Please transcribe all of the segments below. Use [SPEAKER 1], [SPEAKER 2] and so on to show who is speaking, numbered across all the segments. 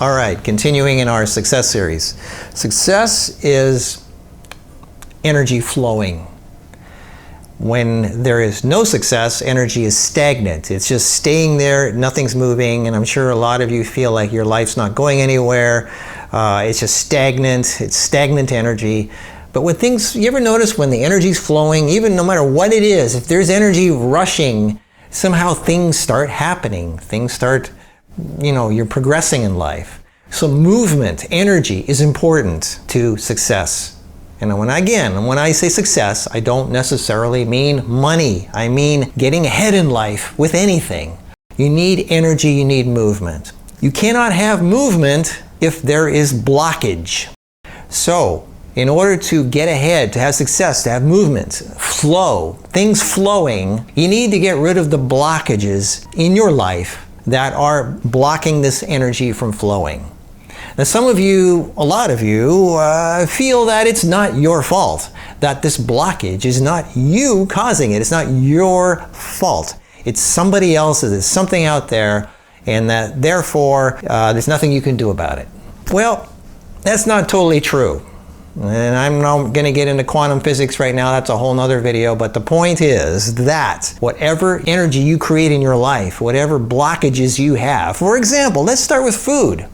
[SPEAKER 1] All right, continuing in our success series. Success is energy flowing. When there is no success, energy is stagnant. It's just staying there, nothing's moving, and I'm sure a lot of you feel like your life's not going anywhere. It's just stagnant. It's stagnant energy. But when things, you ever notice when the energy's flowing, even no matter what it is, if there's energy rushing, somehow things start happening. Things start, you're progressing in life. So movement, energy is important to success. And when I say success, I don't necessarily mean money. I mean getting ahead in life with anything. You need energy, you need movement. You cannot have movement if there is blockage. So, in order to get ahead, to have success, to have movement, flow, things flowing, you need to get rid of the blockages in your life that are blocking this energy from flowing. Now some of you, a lot of you, feel that it's not your fault, that this blockage is not you causing it, it's not your fault. It's somebody else's, it's something out there, and that therefore there's nothing you can do about it. Well, that's not totally true. And I'm not going to get into quantum physics right now, that's a whole nother video, but the point is that whatever energy you create in your life, whatever blockages you have, for example, let's start with food.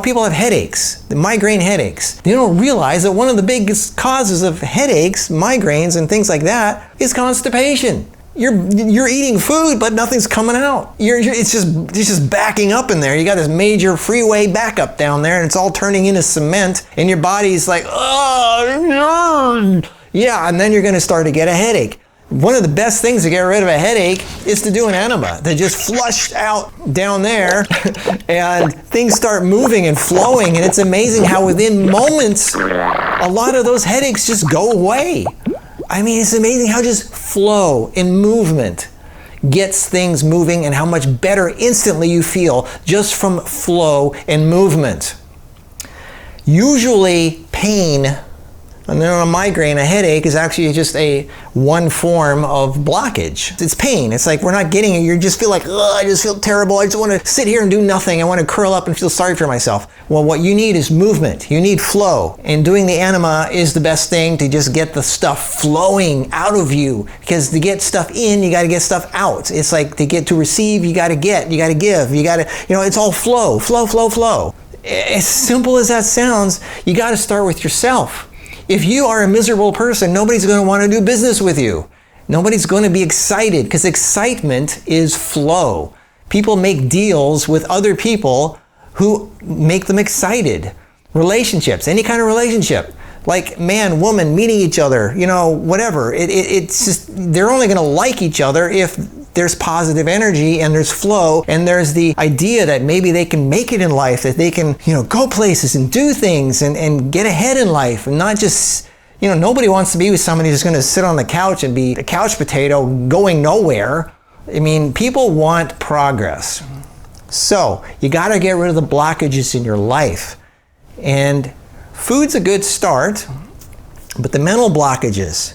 [SPEAKER 1] People have headaches, the migraine headaches. They don't realize that one of the biggest causes of headaches, migraines, and things like that is constipation. You're eating food, but nothing's coming out. It's just backing up in there. You got this major freeway backup down there, and it's all turning into cement, and your body's like, oh, yeah, and then you're going to start to get a headache. One of the best things to get rid of a headache is to do an enema. To just flush out down there and things start moving and flowing, and it's amazing how within moments a lot of those headaches just go away. I mean, it's amazing how just flow and movement gets things moving and how much better instantly you feel just from flow and movement. Usually pain, and then a migraine, a headache, is actually just one form of blockage. It's pain. It's like we're not getting it. You just feel like, I just feel terrible. I just want to sit here and do nothing. I want to curl up and feel sorry for myself. Well, what you need is movement. You need flow. And doing the enema is the best thing to just get the stuff flowing out of you. Because to get stuff in, you got to get stuff out. It's like to receive, you got to get, you got to give, you got to, it's all flow, flow, flow, flow. As simple as that sounds, you got to start with yourself. If you are a miserable person, nobody's going to want to do business with you. Nobody's going to be excited because excitement is flow. People make deals with other people who make them excited. Relationships, any kind of relationship, like man, woman, meeting each other, whatever. It's just, they're only going to like each other if there's positive energy and there's flow and there's the idea that maybe they can make it in life, that they can, go places and do things and get ahead in life and not just, nobody wants to be with somebody who's going to sit on the couch and be a couch potato going nowhere. I mean, people want progress. So you got to get rid of the blockages in your life. And food's a good start, but the mental blockages,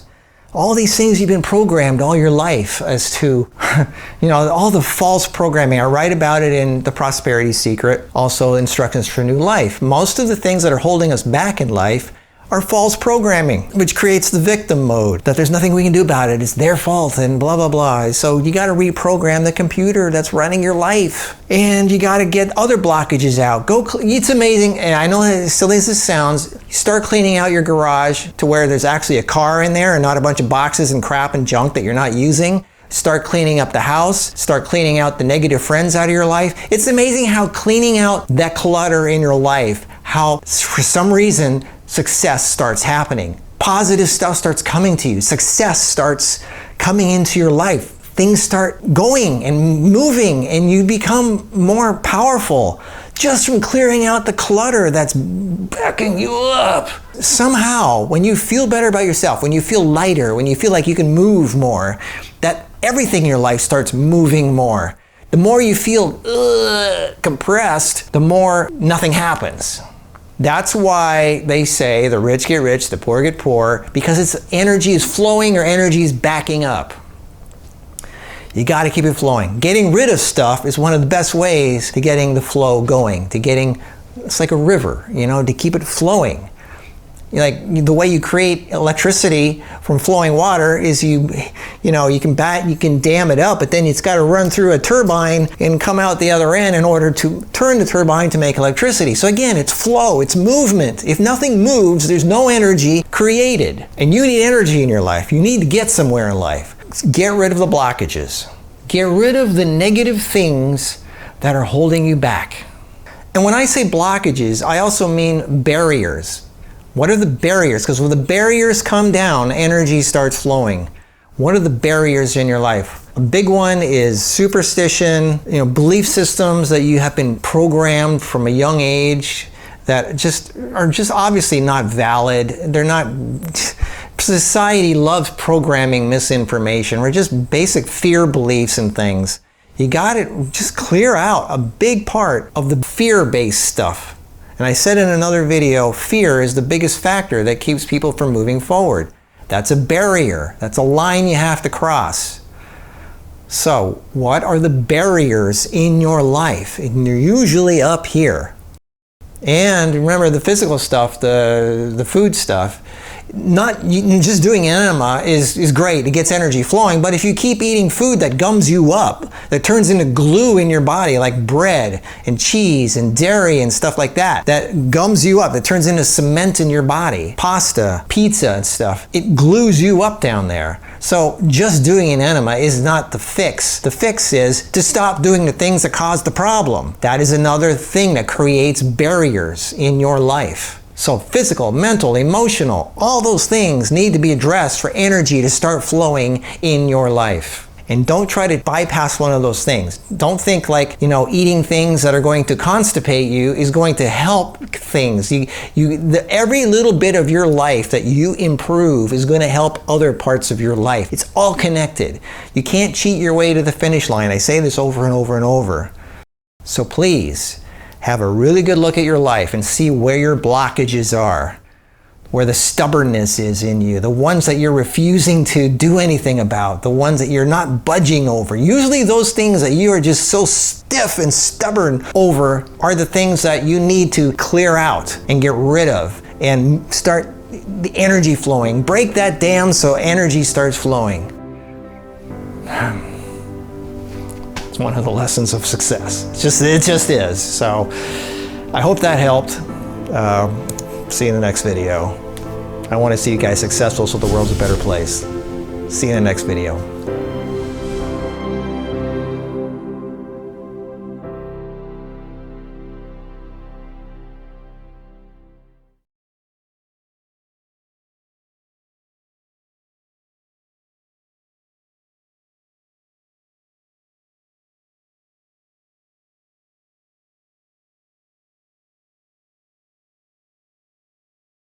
[SPEAKER 1] all these things you've been programmed all your life as to, all the false programming. I write about it in The Prosperity Secret, also Instructions for a New Life. Most of the things that are holding us back in life are false programming, which creates the victim mode, that there's nothing we can do about it, it's their fault, and blah, blah, blah. So you got to reprogram the computer that's running your life. And you got to get other blockages out. It's amazing, and I know as silly as this sounds, you start cleaning out your garage to where there's actually a car in there and not a bunch of boxes and crap and junk that you're not using. Start cleaning up the house. Start cleaning out the negative friends out of your life. It's amazing how cleaning out that clutter in your life, how for some reason success starts happening. Positive stuff starts coming to you. Success starts coming into your life. Things start going and moving and you become more powerful just from clearing out the clutter that's backing you up. Somehow, when you feel better about yourself, when you feel lighter, when you feel like you can move more, that everything in your life starts moving more. The more you feel compressed, the more nothing happens. That's why they say the rich get rich, the poor get poor, because energy is flowing or energy is backing up. You got to keep it flowing. Getting rid of stuff is one of the best ways to getting the flow going, it's like a river, to keep it flowing. Like the way you create electricity from flowing water is you can dam it up, but then it's got to run through a turbine and come out the other end in order to turn the turbine to make electricity. So again, it's flow, it's movement. If nothing moves, there's no energy created. And you need energy in your life. You need to get somewhere in life. Get rid of the blockages. Get rid of the negative things that are holding you back. And when I say blockages, I also mean barriers. What are the barriers? Because when the barriers come down, energy starts flowing. What are the barriers in your life? A big one is superstition, belief systems that you have been programmed from a young age that are just obviously not valid. They're not. Society loves programming misinformation or just basic fear beliefs and things. You got to just clear out a big part of the fear-based stuff. And I said in another video, fear is the biggest factor that keeps people from moving forward. That's a barrier. That's a line you have to cross. So, what are the barriers in your life? And they're usually up here. And remember the physical stuff, the food stuff. Not just doing enema is great. It gets energy flowing. But if you keep eating food that gums you up, that turns into glue in your body, like bread and cheese and dairy and stuff like that gums you up, that turns into cement in your body, pasta, pizza and stuff, it glues you up down there. So just doing an enema is not the fix. The fix is to stop doing the things that cause the problem. That is another thing that creates barriers in your life. So physical, mental, emotional, all those things need to be addressed for energy to start flowing in your life. And don't try to bypass one of those things. Don't think like, eating things that are going to constipate you is going to help things. Every little bit of your life that you improve is going to help other parts of your life. It's all connected. You can't cheat your way to the finish line. I say this over and over and over. So please, have a really good look at your life and see where your blockages are, where the stubbornness is in you, the ones that you're refusing to do anything about, the ones that you're not budging over. Usually those things that you are just so stiff and stubborn over are the things that you need to clear out and get rid of and start the energy flowing. Break that dam so energy starts flowing. One of the lessons of success. It just is. So I hope that helped. See you in the next video. I want to see you guys successful so the world's a better place. See you in the next video.